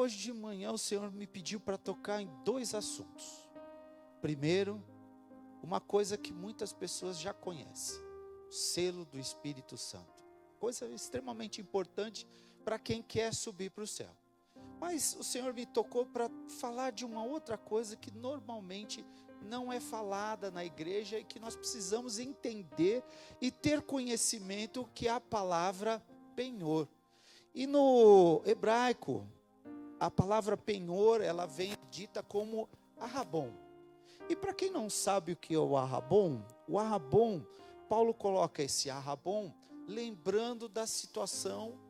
hoje de manhã o Senhor me pediu para tocar em dois assuntos. Primeiro, uma coisa que muitas pessoas já conhecem: o selo do Espírito Santo. Coisa extremamente importante para quem quer subir para o céu. Mas o Senhor me tocou para falar de uma outra coisa que normalmente não é falada na igreja e que nós precisamos entender e ter conhecimento, que é a palavra penhor. E no hebraico, a palavra penhor, ela vem dita como arrabon. E para quem não sabe o que é o arrabon, Paulo coloca esse arrabon lembrando da situação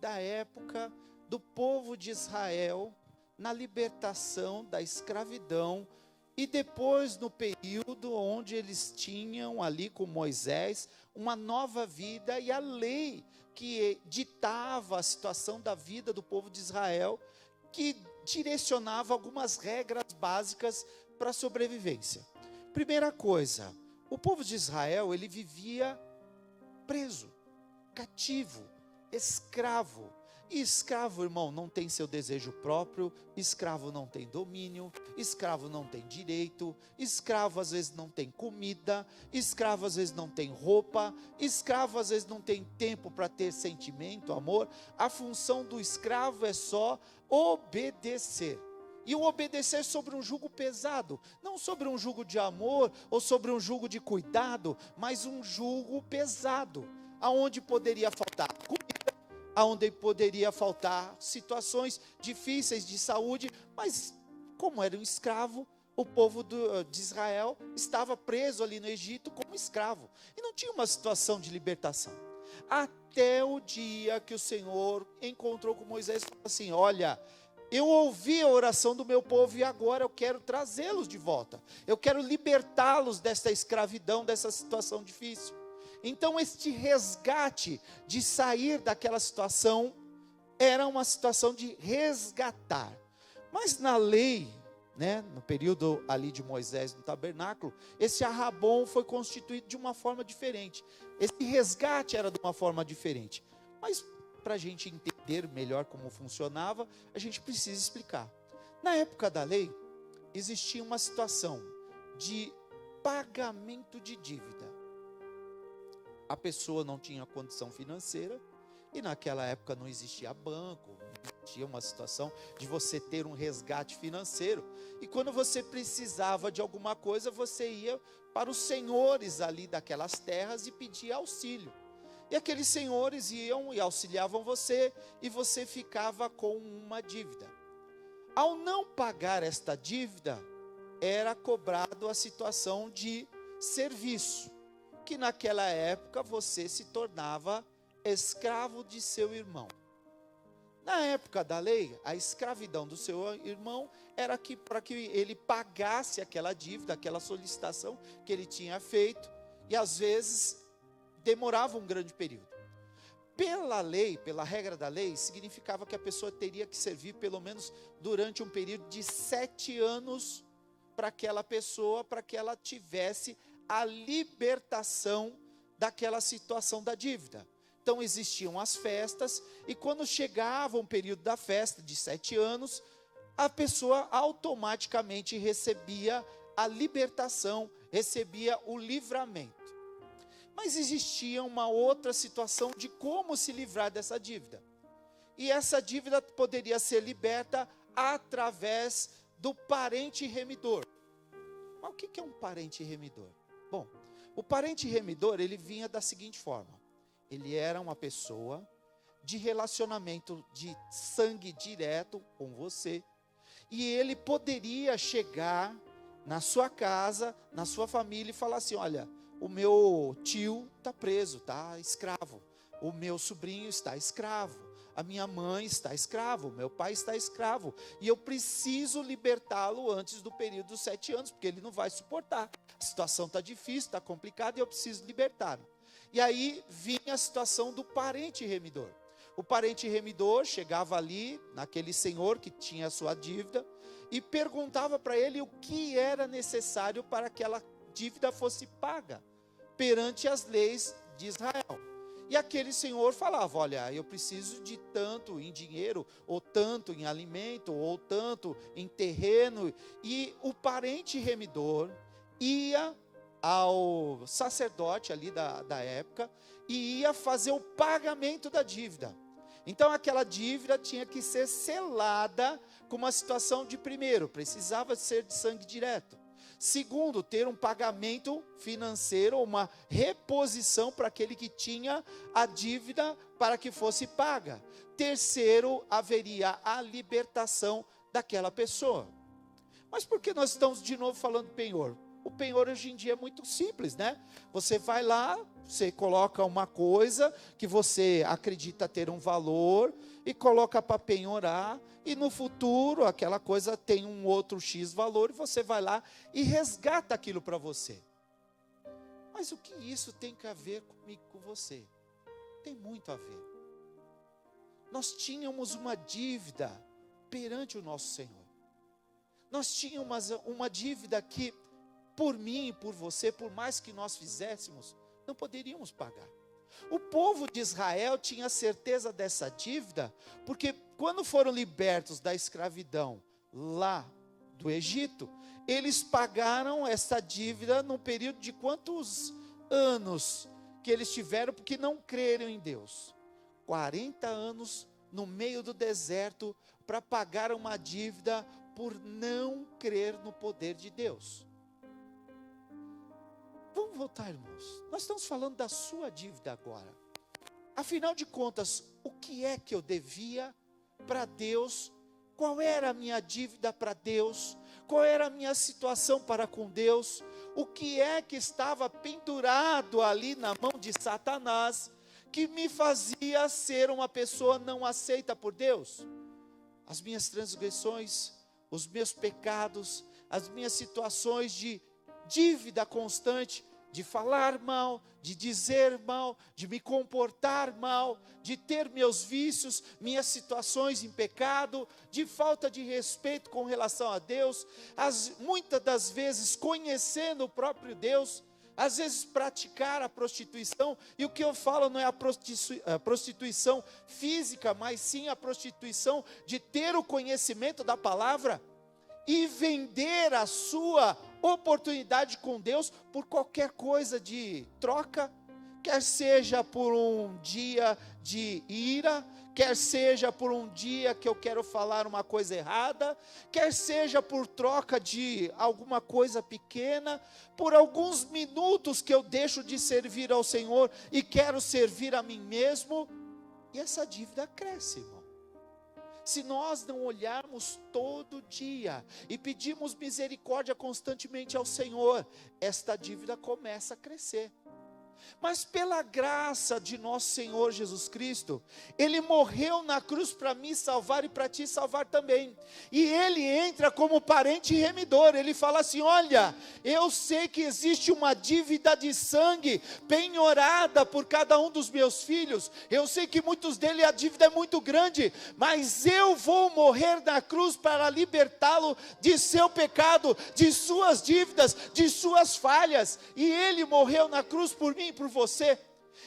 da época do povo de Israel na libertação da escravidão e depois no período onde eles tinham ali com Moisés uma nova vida e a lei que ditava a situação da vida do povo de Israel, que direcionava algumas regras básicas para a sobrevivência. Primeira coisa, o povo de Israel, ele vivia preso, cativo, escravo. E escravo, irmão, não tem seu desejo próprio, escravo não tem domínio, escravo não tem direito, escravo às vezes não tem comida, escravo às vezes não tem roupa, escravo às vezes não tem tempo para ter sentimento, amor. A função do escravo é só obedecer. E o obedecer sobre um jugo pesado, não sobre um jugo de amor ou sobre um jugo de cuidado, mas um jugo pesado, aonde poderia faltar comida, aonde poderia faltar situações difíceis de saúde, mas como era um escravo, o povo de Israel estava preso ali no Egito como escravo, e não tinha uma situação de libertação, até o dia que o Senhor encontrou com Moisés e falou assim: olha, eu ouvi a oração do meu povo e agora eu quero trazê-los de volta, eu quero libertá-los desta escravidão, dessa situação difícil. Então este resgate de sair daquela situação era uma situação de resgatar. Mas na lei, no período ali de Moisés no tabernáculo, esse arrabon foi constituído de uma forma diferente. Esse resgate era de uma forma diferente. Mas para a gente entender melhor como funcionava, a gente precisa explicar. Na época da lei, existia uma situação de pagamento de dívida. A pessoa não tinha condição financeira, e naquela época não existia banco, não existia uma situação de você ter um resgate financeiro, e quando você precisava de alguma coisa, você ia para os senhores ali daquelas terras e pedia auxílio, e aqueles senhores iam e auxiliavam você, e você ficava com uma dívida. Ao não pagar esta dívida, era cobrado a situação de serviço, que naquela época você se tornava escravo de seu irmão. Na época da lei, a escravidão do seu irmão era para que ele pagasse aquela dívida, aquela solicitação que ele tinha feito, e às vezes demorava um grande período. Pela lei, pela regra da lei, significava que a pessoa teria que servir pelo menos durante um período de 7 anos para aquela pessoa, para que ela tivesse a libertação daquela situação da dívida. Então existiam as festas, e quando chegava um período da festa de 7 anos, a pessoa automaticamente recebia a libertação, recebia o livramento. Mas existia uma outra situação de como se livrar dessa dívida, e essa dívida poderia ser liberta através do parente remidor. Mas o que é um parente remidor? Bom, o parente remidor, ele vinha da seguinte forma: ele era uma pessoa de relacionamento de sangue direto com você, e ele poderia chegar na sua casa, na sua família, e falar assim: olha, o meu tio está preso, está escravo, o meu sobrinho está escravo, a minha mãe está escravo, meu pai está escravo, e eu preciso libertá-lo antes do período dos 7 anos, porque ele não vai suportar, a situação está difícil, está complicada, e eu preciso libertá-lo. E aí vinha a situação do parente remidor. O parente remidor chegava ali, naquele senhor que tinha a sua dívida, e perguntava para ele o que era necessário para que aquela dívida fosse paga perante as leis de Israel. E aquele senhor falava: olha, eu preciso de tanto em dinheiro, ou tanto em alimento, ou tanto em terreno. E o parente remidor ia ao sacerdote ali da época e ia fazer o pagamento da dívida. Então aquela dívida tinha que ser selada com uma situação de, primeiro, precisava ser de sangue direto. Segundo, ter um pagamento financeiro, uma reposição para aquele que tinha a dívida para que fosse paga. Terceiro, haveria a libertação daquela pessoa. Mas por que nós estamos de novo falando de penhor? O penhor hoje em dia é muito simples, né? Você vai lá, você coloca uma coisa que você acredita ter um valor e coloca para penhorar, e no futuro aquela coisa tem um outro X valor e você vai lá e resgata aquilo para você. Mas o que isso tem a ver comigo, com você? Tem muito a ver. Nós tínhamos uma dívida perante o nosso Senhor. Nós tínhamos uma dívida que, por mim e por você, por mais que nós fizéssemos, não poderíamos pagar. O povo de Israel tinha certeza dessa dívida, porque quando foram libertos da escravidão lá do Egito, eles pagaram essa dívida num período de quantos anos que eles tiveram, porque não creram em Deus? 40 anos no meio do deserto, para pagar uma dívida por não crer no poder de Deus. Vamos voltar, irmãos. Nós estamos falando da sua dívida agora. Afinal de contas, o que é que eu devia para Deus? Qual era a minha dívida para Deus? Qual era a minha situação para com Deus? O que é que estava pendurado ali na mão de Satanás, que me fazia ser uma pessoa não aceita por Deus? As minhas transgressões, os meus pecados, as minhas situações de dívida constante, de falar mal, de dizer mal, de me comportar mal, de ter meus vícios, minhas situações em pecado, de falta de respeito com relação a Deus, muitas das vezes conhecendo o próprio Deus, às vezes praticar a prostituição. E o que eu falo não é a prostituição física, mas sim a prostituição de ter o conhecimento da palavra e vender a sua oportunidade com Deus por qualquer coisa de troca, quer seja por um dia de ira, quer seja por um dia que eu quero falar uma coisa errada, quer seja por troca de alguma coisa pequena, por alguns minutos que eu deixo de servir ao Senhor e quero servir a mim mesmo, e essa dívida cresce, irmão. Se nós não olharmos todo dia e pedirmos misericórdia constantemente ao Senhor, esta dívida começa a crescer. Mas pela graça de nosso Senhor Jesus Cristo, Ele morreu na cruz para me salvar e para te salvar também. E Ele entra como parente remidor. Ele fala assim: olha, eu sei que existe uma dívida de sangue penhorada por cada um dos meus filhos. Eu sei que muitos deles a dívida é muito grande, mas eu vou morrer na cruz para libertá-lo de seu pecado, de suas dívidas, de suas falhas. E Ele morreu na cruz por mim, por você,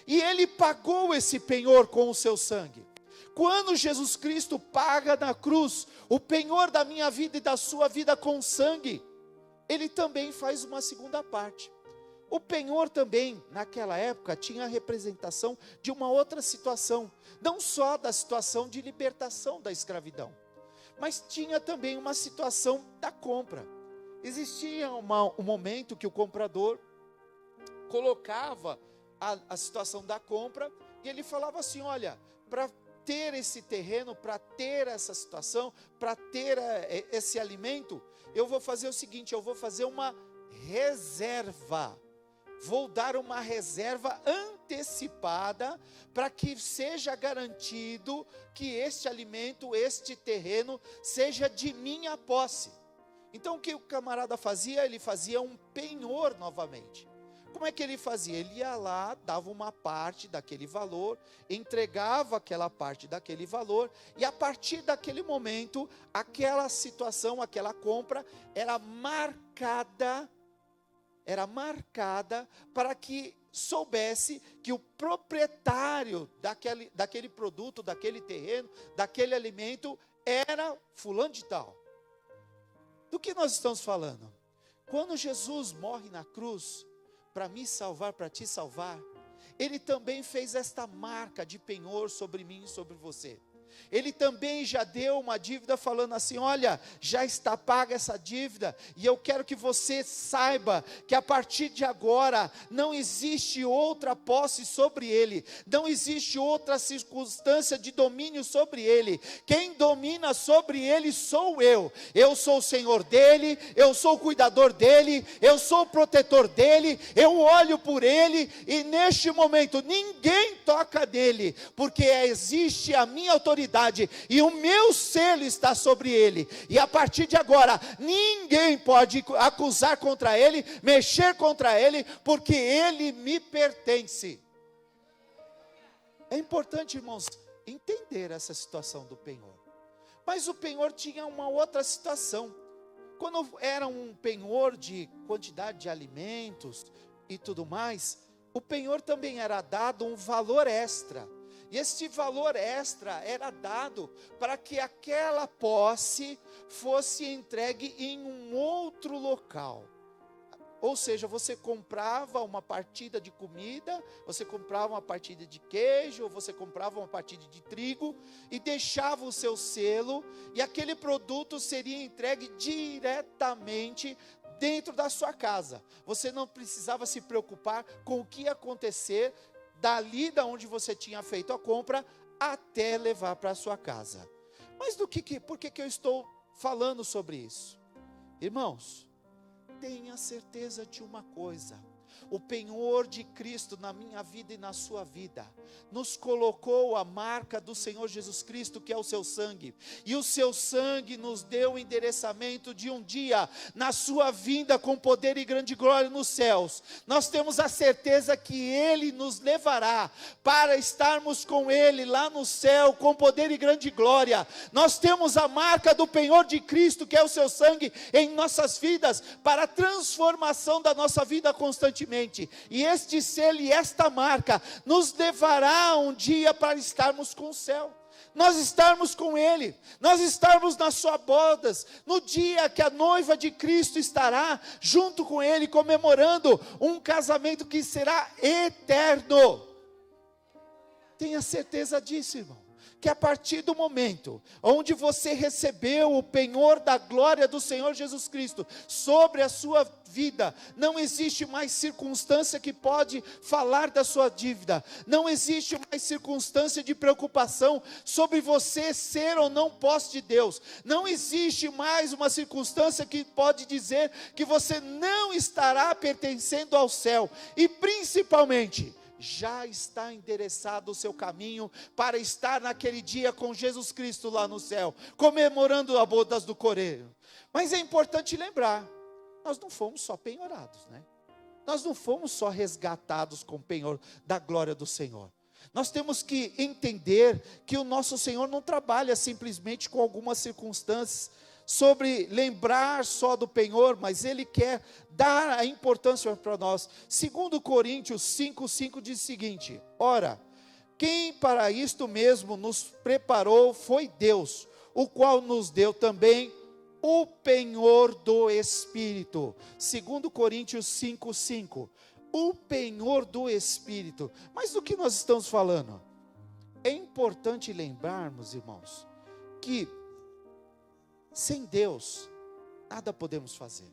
e Ele pagou esse penhor com o seu sangue. Quando Jesus Cristo paga na cruz o penhor da minha vida e da sua vida com sangue, Ele também faz uma segunda parte. O penhor também, naquela época, tinha a representação de uma outra situação, não só da situação de libertação da escravidão, mas tinha também uma situação da compra. Existia um momento que o comprador colocava a situação da compra, e ele falava assim: olha, para ter esse terreno, para ter essa situação, para ter esse alimento, eu vou fazer o seguinte, eu vou fazer uma reserva, vou dar uma reserva antecipada, para que seja garantido que este alimento, este terreno, seja de minha posse. Então o que o camarada fazia? Ele fazia um penhor novamente. Como é que ele fazia? Ele ia lá, dava uma parte daquele valor, entregava aquela parte daquele valor, e a partir daquele momento, aquela situação, aquela compra, era marcada para que soubesse que o proprietário daquele produto, daquele terreno, daquele alimento, era fulano de tal. Do que nós estamos falando? Quando Jesus morre na cruz, para me salvar, para te salvar, Ele também fez esta marca de penhor sobre mim e sobre você. Ele também já deu uma dívida falando assim, olha, já está paga essa dívida, e eu quero que você saiba que a partir de agora, não existe outra posse sobre ele, não existe outra circunstância de domínio sobre ele, quem domina sobre ele sou eu sou o Senhor dele, eu sou o cuidador dele, eu sou o protetor dele, eu olho por ele, e neste momento, ninguém toca nele, porque existe a minha autoridade, e o meu selo está sobre ele, e a partir de agora, ninguém pode acusar contra ele, mexer contra ele, porque ele me pertence. É importante, irmãos, entender essa situação do penhor. Mas o penhor tinha uma outra situação. Quando era um penhor de quantidade de alimentos e tudo mais, o penhor também era dado um valor extra. E esse valor extra era dado para que aquela posse fosse entregue em um outro local. Ou seja, você comprava uma partida de comida, você comprava uma partida de queijo, ou você comprava uma partida de trigo, e deixava o seu selo, e aquele produto seria entregue diretamente dentro da sua casa. Você não precisava se preocupar com o que ia acontecer dali da onde você tinha feito a compra, até levar para a sua casa. Mas por que eu estou falando sobre isso? Irmãos, tenha certeza de uma coisa: o penhor de Cristo na minha vida e na sua vida, nos colocou a marca do Senhor Jesus Cristo, que é o seu sangue, e o seu sangue nos deu o endereçamento de um dia, na sua vinda com poder e grande glória nos céus. Nós temos a certeza que Ele nos levará para estarmos com Ele lá no céu, com poder e grande glória. Nós temos a marca do penhor de Cristo, que é o seu sangue, em nossas vidas, para a transformação da nossa vida constantemente. E este selo e esta marca nos levará um dia para estarmos com o céu, nós estarmos com Ele, nós estarmos nas suas bodas, no dia que a noiva de Cristo estará junto com Ele, comemorando um casamento que será eterno. Tenha certeza disso, irmão, que a partir do momento onde você recebeu o penhor da glória do Senhor Jesus Cristo sobre a sua vida, não existe mais circunstância que pode falar da sua dívida, não existe mais circunstância de preocupação sobre você ser ou não posse de Deus, não existe mais uma circunstância que pode dizer que você não estará pertencendo ao céu, e principalmente, já está endereçado o seu caminho para estar naquele dia com Jesus Cristo lá no céu, comemorando as bodas do Cordeiro. Mas é importante lembrar, nós não fomos só penhorados, né? Nós não fomos só resgatados com o penhor da glória do Senhor. Nós temos que entender que o nosso Senhor não trabalha simplesmente com algumas circunstâncias, sobre lembrar só do penhor, mas Ele quer dar a importância para nós. 2 Coríntios 5:5 diz o seguinte: ora, quem para isto mesmo nos preparou foi Deus, o qual nos deu também o penhor do Espírito. 2 Coríntios 5:5, o penhor do Espírito. Mas do que nós estamos falando? É importante lembrarmos, irmãos, que sem Deus, nada podemos fazer.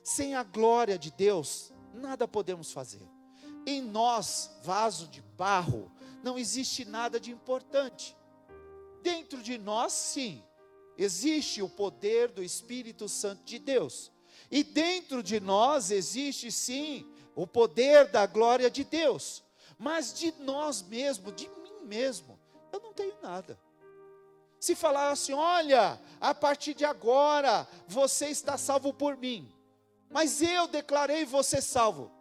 Sem a glória de Deus, nada podemos fazer. Em nós, vaso de barro, não existe nada de importante. Dentro de nós, sim, existe o poder do Espírito Santo de Deus. E dentro de nós existe, sim, o poder da glória de Deus. Mas de nós mesmos, de mim mesmo, eu não tenho nada. Se falar assim, olha, a partir de agora, você está salvo por mim, mas eu declarei você salvo.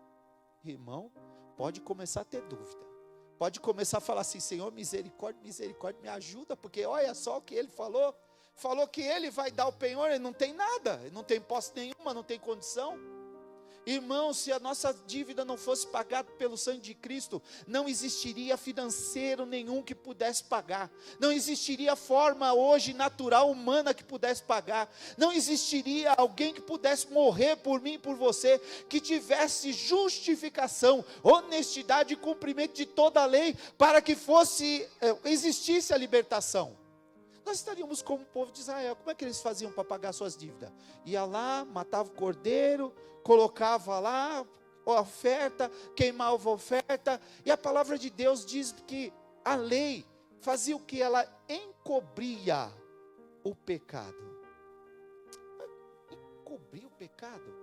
Irmão, pode começar a ter dúvida, pode começar a falar assim, Senhor, misericórdia, misericórdia, me ajuda, porque olha só o que ele falou que ele vai dar o penhor, ele não tem nada, ele não tem posse nenhuma, não tem condição. Irmão, se a nossa dívida não fosse pagada pelo sangue de Cristo, não existiria financeiro nenhum que pudesse pagar, não existiria forma hoje natural, humana que pudesse pagar, não existiria alguém que pudesse morrer por mim e por você, que tivesse justificação, honestidade e cumprimento de toda a lei, para que existisse a libertação. Nós estaríamos como o povo de Israel. Como é que eles faziam para pagar suas dívidas? Ia lá, matava o cordeiro, colocava lá a oferta, queimava a oferta, e a palavra de Deus diz que a lei fazia o que? Ela encobria o pecado. Encobrir o pecado?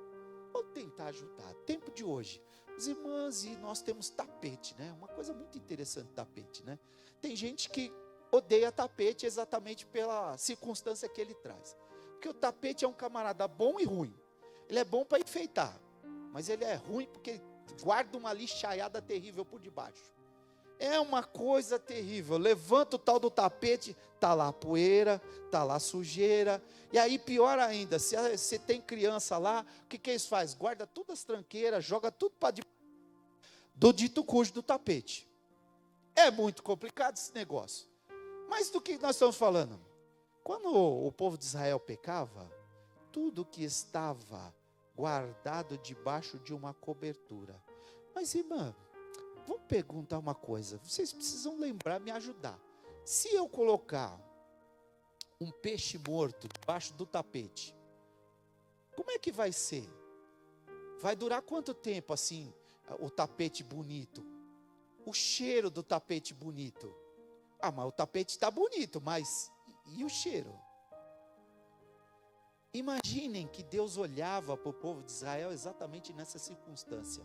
Vou tentar ajudar. Tempo de hoje, as irmãs e nós temos tapete, né? Uma coisa muito interessante, tapete, né? Tem gente que odeia tapete exatamente pela circunstância que ele traz. Porque o tapete é um camarada bom e ruim. Ele é bom para enfeitar, mas ele é ruim porque guarda uma lixaiada terrível por debaixo. É uma coisa terrível. Levanta o tal do tapete, está lá poeira, está lá sujeira. E aí pior ainda, se você tem criança lá, o que eles fazem? Guarda todas as tranqueiras, joga tudo para debaixo do dito cujo do tapete. É muito complicado esse negócio. Mas do que nós estamos falando? Quando o povo de Israel pecava, tudo que estava guardado debaixo de uma cobertura. Mas irmã, vamos perguntar uma coisa. Vocês precisam lembrar, me ajudar. Se eu colocar um peixe morto debaixo do tapete, como é que vai ser? Vai durar quanto tempo assim o tapete bonito? O cheiro do tapete bonito? Ah, mas o tapete está bonito, mas e o cheiro? Imaginem que Deus olhava para o povo de Israel exatamente nessa circunstância.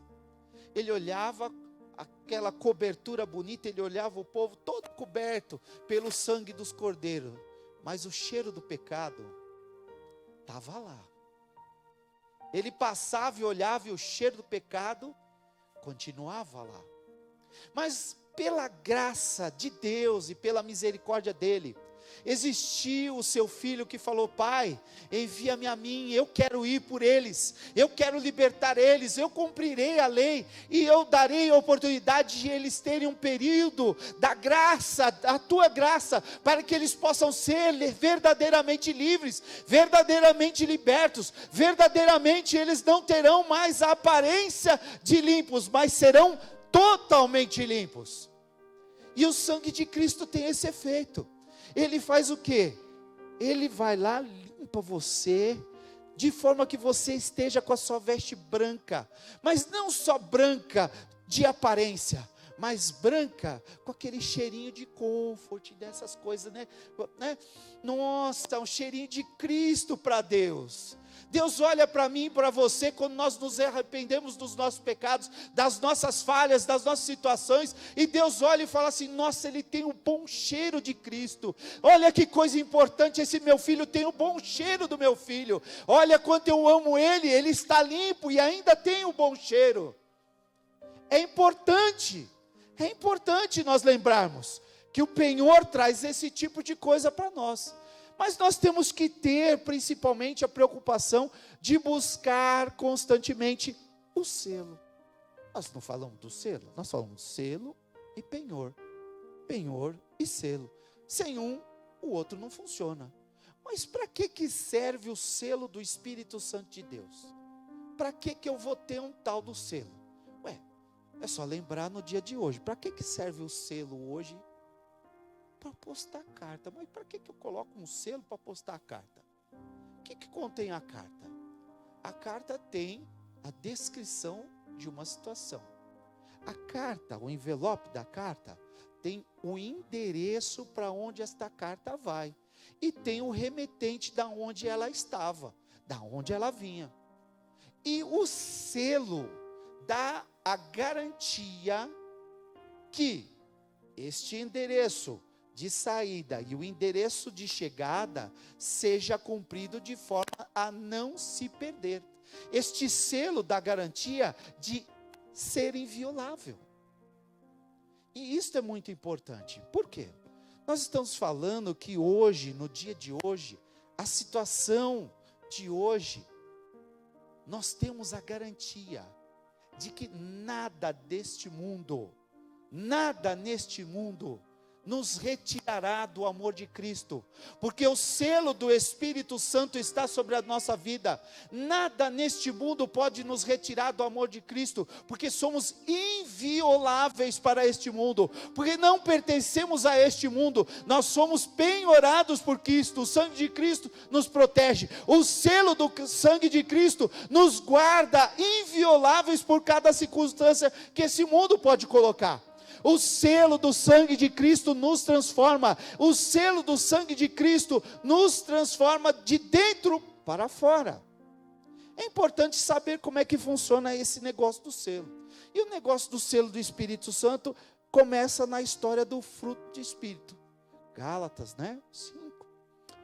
Ele olhava aquela cobertura bonita, ele olhava o povo todo coberto pelo sangue dos cordeiros, mas o cheiro do pecado estava lá. Ele passava e olhava e o cheiro do pecado continuava lá. Mas pela graça de Deus e pela misericórdia dele, existiu o seu filho que falou: Pai, envia-me a mim, eu quero ir por eles, eu quero libertar eles, eu cumprirei a lei, e eu darei a oportunidade de eles terem um período da graça, da tua graça, para que eles possam ser verdadeiramente livres, verdadeiramente libertos, verdadeiramente eles não terão mais a aparência de limpos, mas serão totalmente limpos. E o sangue de Cristo tem esse efeito. Ele faz o quê? Ele vai lá, limpa você, de forma que você esteja com a sua veste branca, mas não só branca de aparência, mas branca com aquele cheirinho de comfort, dessas coisas, né? Nossa, um cheirinho de Cristo para Deus. Deus olha para mim e para você quando nós nos arrependemos dos nossos pecados, das nossas falhas, das nossas situações, e Deus olha e fala assim: nossa, ele tem um bom cheiro de Cristo. Olha que coisa importante, esse meu filho tem o bom cheiro do meu filho. Olha quanto eu amo ele, ele está limpo e ainda tem um bom cheiro. É importante nós lembrarmos que o penhor traz esse tipo de coisa para nós. Mas nós temos que ter principalmente a preocupação de buscar constantemente o selo. Nós não falamos do selo, nós falamos selo e penhor. Penhor e selo. Sem um, o outro não funciona. Mas para que serve o selo do Espírito Santo de Deus? Para que eu vou ter um tal do selo? É só lembrar no dia de hoje. Para que serve o selo hoje? Para postar a carta. Mas para que eu coloco um selo para postar a carta? O que contém a carta? A carta tem a descrição de uma situação. A carta, o envelope da carta, tem o endereço para onde esta carta vai. E tem o remetente da onde ela estava, da onde ela vinha. E o selo dá a garantia que este endereço de saída e o endereço de chegada seja cumprido de forma a não se perder. Este selo dá garantia de ser inviolável. E isso é muito importante. Por quê? Nós estamos falando que hoje, no dia de hoje, a situação de hoje, nós temos a garantia de que nada neste mundo nos retirará do amor de Cristo, porque o selo do Espírito Santo está sobre a nossa vida. Nada neste mundo pode nos retirar do amor de Cristo, porque somos invioláveis para este mundo, porque não pertencemos a este mundo, nós somos penhorados por Cristo. O sangue de Cristo nos protege, o selo do sangue de Cristo nos guarda invioláveis por cada circunstância que esse mundo pode colocar. O selo do sangue de Cristo nos transforma. O selo do sangue de Cristo nos transforma de dentro para fora. É importante saber como é que funciona esse negócio do selo. E o negócio do selo do Espírito Santo começa na história do fruto de Espírito. Gálatas, 5.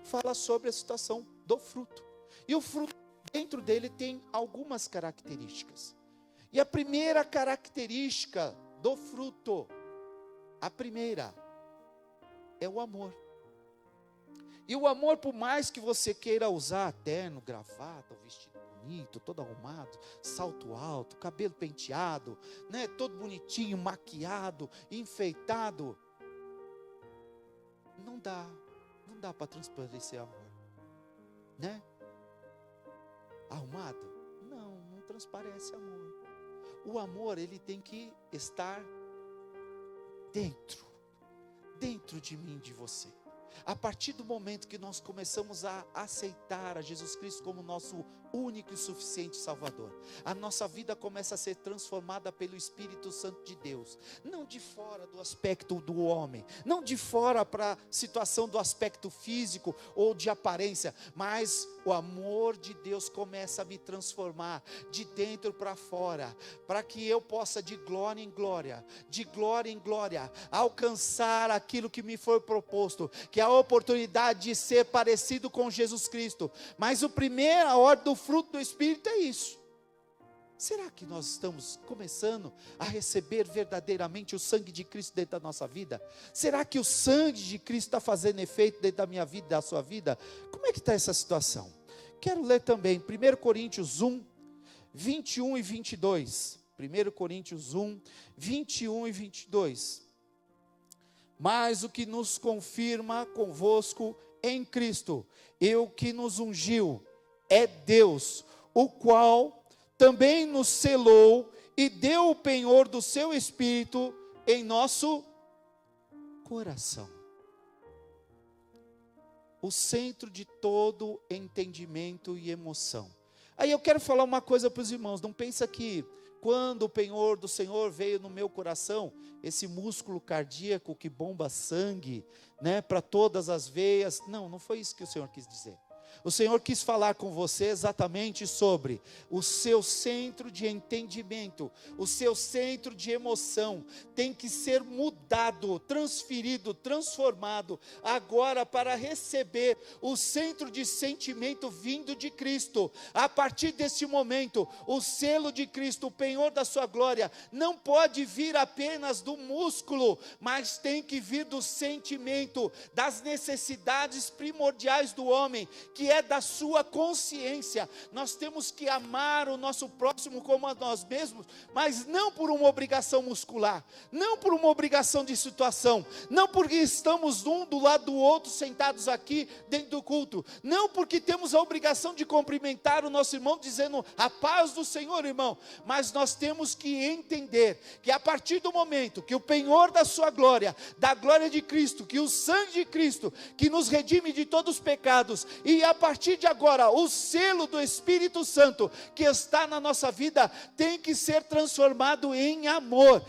Fala sobre a situação do fruto. E o fruto, dentro dele, tem algumas características. E a primeira característica do fruto, a primeira, é o amor. E o amor, por mais que você queira usar terno, gravata, vestido bonito, todo arrumado, salto alto, cabelo penteado, todo bonitinho, maquiado, enfeitado, não dá para transparecer amor, arrumado, não transparece amor. O amor, ele tem que estar dentro de mim, de você. A partir do momento que nós começamos a aceitar a Jesus Cristo como nosso único e suficiente Salvador, a nossa vida começa a ser transformada pelo Espírito Santo de Deus, não de fora do aspecto do homem, não de fora para a situação do aspecto físico ou de aparência, mas o amor de Deus começa a me transformar de dentro para fora, para que eu possa de glória em glória, alcançar aquilo que me foi proposto, que é a oportunidade de ser parecido com Jesus Cristo. Mas a primeira ordem do fruto do Espírito é isso. Será que nós estamos começando a receber verdadeiramente o sangue de Cristo dentro da nossa vida? Será que o sangue de Cristo está fazendo efeito dentro da minha vida e da sua vida? Como é que está essa situação? Quero ler também 1 Coríntios 1, 21 e 22. 1 Coríntios 1, 21 e 22. Mas o que nos confirma convosco em Cristo, e o que nos ungiu, é Deus, o qual também nos selou e deu o penhor do seu Espírito em nosso coração. O centro de todo entendimento e emoção. Aí eu quero falar uma coisa para os irmãos, não pensa que quando o penhor do Senhor veio no meu coração, esse músculo cardíaco que bomba sangue, para todas as veias, não foi isso que o Senhor quis dizer. O Senhor quis falar com você exatamente sobre o seu centro de entendimento, o seu centro de emoção, tem que ser mudado, transferido, transformado, agora para receber o centro de sentimento vindo de Cristo. A partir desse momento, o selo de Cristo, o penhor da sua glória, não pode vir apenas do músculo, mas tem que vir do sentimento, das necessidades primordiais do homem, que é da sua consciência. Nós temos que amar o nosso próximo como a nós mesmos, mas não por uma obrigação muscular, não por uma obrigação de situação, não porque estamos um do lado do outro sentados aqui dentro do culto, não porque temos a obrigação de cumprimentar o nosso irmão dizendo a paz do Senhor, irmão, mas nós temos que entender que a partir do momento que o penhor da sua glória, da glória de Cristo, que o sangue de Cristo, que nos redime de todos os pecados, e a partir de agora, o selo do Espírito Santo que está na nossa vida, tem que ser transformado em amor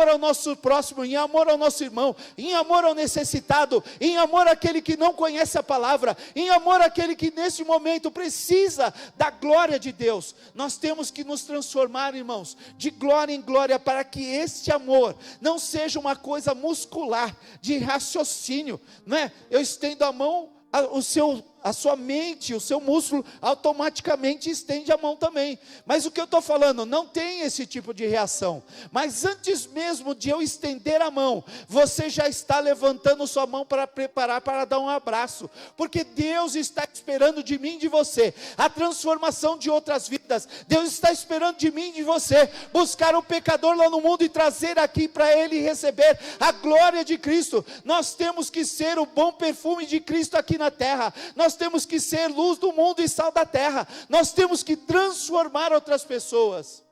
ao nosso próximo, em amor ao nosso irmão, em amor ao necessitado, em amor àquele que não conhece a palavra, em amor àquele que nesse momento precisa da glória de Deus. Nós temos que nos transformar, irmãos, de glória em glória, para que este amor não seja uma coisa muscular, de raciocínio, não é? Eu estendo a mão, o seu a sua mente, o seu músculo, automaticamente estende a mão também. Mas o que eu estou falando, não tem esse tipo de reação. Mas antes mesmo de eu estender a mão, você já está levantando sua mão para preparar para dar um abraço. Porque Deus está esperando de mim e de você a transformação de outras vidas. Deus está esperando de mim e de você buscar um pecador lá no mundo e trazer aqui para ele receber a glória de Cristo. Nós temos que ser o bom perfume de Cristo aqui na terra. Nós temos que ser luz do mundo e sal da terra. Nós temos que transformar outras pessoas.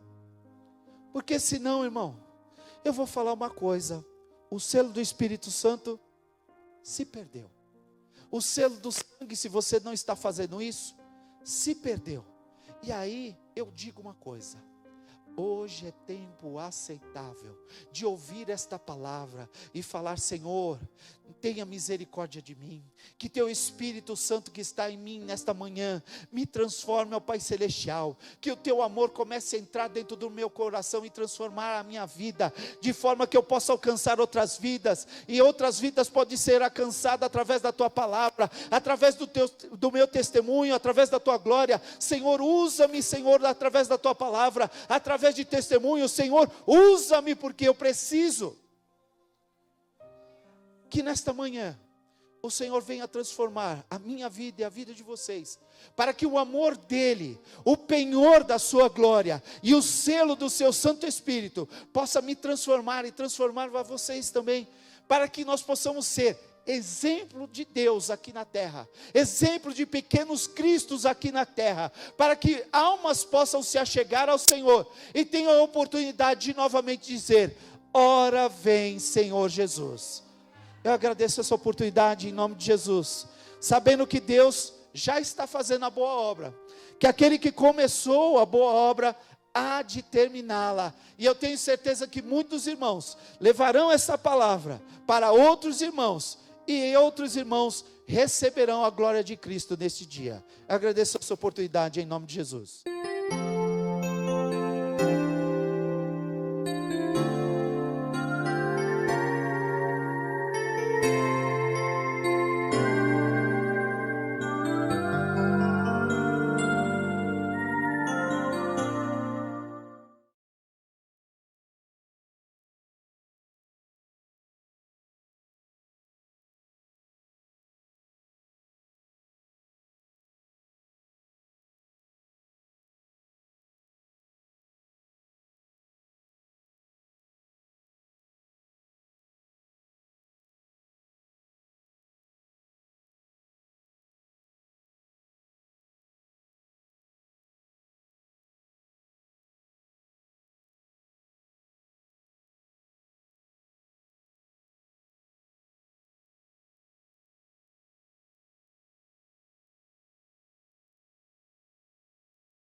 Porque senão, irmão, eu vou falar uma coisa: o selo do Espírito Santo se perdeu. O selo do sangue, se você não está fazendo isso, se perdeu. E aí eu digo uma coisa: hoje é tempo aceitável de ouvir esta palavra e falar: Senhor, tenha misericórdia de mim, que teu Espírito Santo que está em mim nesta manhã, me transforme, ó Pai Celestial, que o teu amor comece a entrar dentro do meu coração e transformar a minha vida, de forma que eu possa alcançar outras vidas, e outras vidas podem ser alcançadas através da tua palavra, através do meu testemunho, através da tua glória. Senhor, usa-me, Senhor, através da tua palavra, através de testemunho. Senhor, usa-me, porque eu preciso. Que nesta manhã o Senhor venha transformar a minha vida e a vida de vocês, para que o amor dele, o penhor da sua glória e o selo do seu Santo Espírito possa me transformar e transformar a vocês também, para que nós possamos ser exemplo de Deus aqui na terra, exemplo de pequenos cristos aqui na terra, para que almas possam se achegar ao Senhor e tenham a oportunidade de novamente dizer: ora vem, Senhor Jesus. Eu agradeço essa oportunidade em nome de Jesus, sabendo que Deus já está fazendo a boa obra, que aquele que começou a boa obra há de terminá-la, e eu tenho certeza que muitos irmãos levarão essa palavra para outros irmãos, e outros irmãos receberão a glória de Cristo neste dia. Eu agradeço essa oportunidade em nome de Jesus.